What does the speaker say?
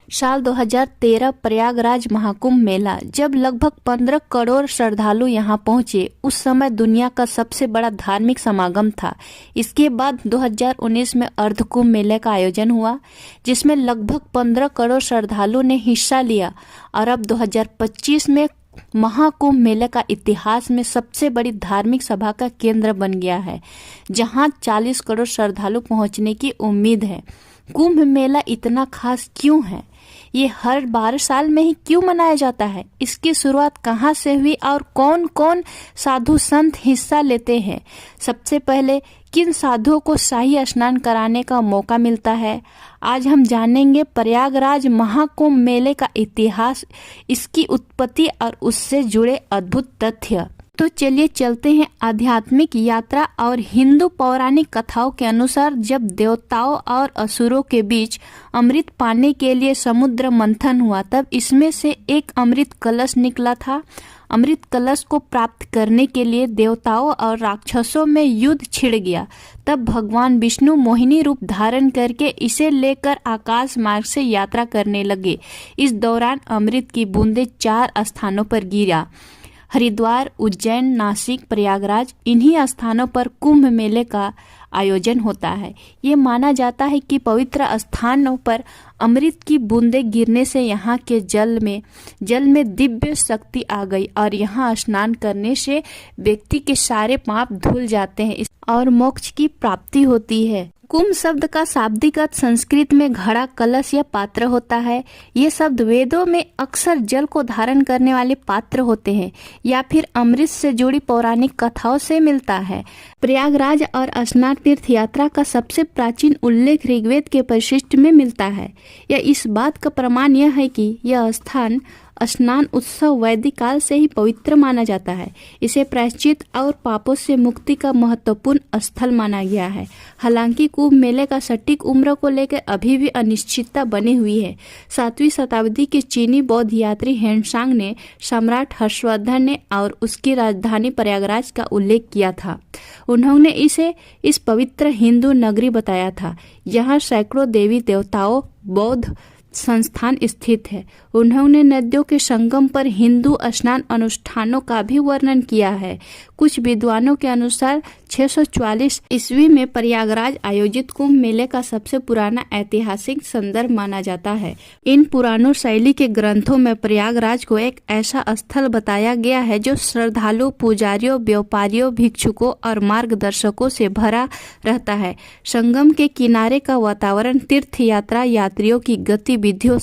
साल 2013 प्रयागराज महाकुंभ मेला जब लगभग 15 करोड़ श्रद्धालु यहां पहुंचे, उस समय दुनिया का सबसे बड़ा धार्मिक समागम था। इसके बाद 2019 में अर्धकुंभ मेले का आयोजन हुआ, जिसमें लगभग 15 करोड़ श्रद्धालु ने हिस्सा लिया और अब 2025 में महाकुंभ मेले का इतिहास में सबसे बड़ी धार्मिक सभा का केंद्र बन गया है, जहां 40 करोड़ श्रद्धालु पहुंचने की उम्मीद है। कुंभ मेला इतना खास क्यों है? ये हर 12 साल में ही क्यों मनाया जाता है? इसकी शुरुआत कहाँ से हुई और कौन कौन साधु संत हिस्सा लेते हैं? सबसे पहले किन साधुओं को शाही स्नान कराने का मौका मिलता है? आज हम जानेंगे प्रयागराज महाकुंभ मेले का इतिहास, इसकी उत्पत्ति और उससे जुड़े अद्भुत तथ्य। तो चलिए चलते हैं आध्यात्मिक यात्रा। और हिंदू पौराणिक कथाओं के अनुसार जब देवताओं और असुरों के बीच अमृत पाने के लिए समुद्र मंथन हुआ, तब इसमें से एक अमृत कलश निकला था। अमृत कलश को प्राप्त करने के लिए देवताओं और राक्षसों में युद्ध छिड़ गया। तब भगवान विष्णु मोहिनी रूप धारण करके इसे लेकर आकाश मार्ग से यात्रा करने लगे। इस दौरान अमृत की बूंदें 4 स्थानों पर गिरा: हरिद्वार, उज्जैन, नासिक, प्रयागराज। इन्हीं स्थानों पर कुंभ मेले का आयोजन होता है। ये माना जाता है कि पवित्र स्थानों पर अमृत की बूंदें गिरने से यहाँ के जल में दिव्य शक्ति आ गई और यहाँ स्नान करने से व्यक्ति के सारे पाप धुल जाते हैं और मोक्ष की प्राप्ति होती है। कुंभ शब्द का शाब्दिक अर्थ संस्कृत में घड़ा, कलश या पात्र होता है। ये शब्द वेदों में अक्सर जल को धारण करने वाले पात्र होते हैं या फिर अमृत से जुड़ी पौराणिक कथाओं से मिलता है। प्रयागराज और स्नान तीर्थ यात्रा का सबसे प्राचीन उल्लेख ऋग्वेद के परिशिष्ट में मिलता है। या इस बात का प्रमाण यह है कि यह स्थान स्नान उत्सव वैदिक काल से ही पवित्र माना जाता है। इसे प्रायश्चित और पापों से मुक्ति का महत्वपूर्ण स्थल माना गया है। हालांकि कुंभ मेले का सटीक उम्र को लेकर अभी भी अनिश्चितता बनी हुई है। 7वीं शताब्दी के चीनी बौद्ध यात्री हेनसांग ने सम्राट हर्षवर्धन ने और उसकी राजधानी प्रयागराज का उल्लेख किया था। उन्होंने इसे इस पवित्र हिंदू नगरी बताया था। यहाँ सैकड़ों देवी देवताओं बौद्ध संस्थान स्थित है। उन्होंने नदियों के संगम पर हिंदू स्नान अनुष्ठानों का भी वर्णन किया है। कुछ विद्वानों के अनुसार 644 ईस्वी में प्रयागराज आयोजित कुंभ मेले का सबसे पुराना ऐतिहासिक संदर्भ माना जाता है। इन पुराणों शैली के ग्रंथों में प्रयागराज को एक ऐसा स्थल बताया गया है जो श्रद्धालु, पुजारियों, व्यापारियों, भिक्षुकों और मार्गदर्शकों से भरा रहता है। संगम के किनारे का वातावरण तीर्थ यात्रा यात्रियों की गतिविधियों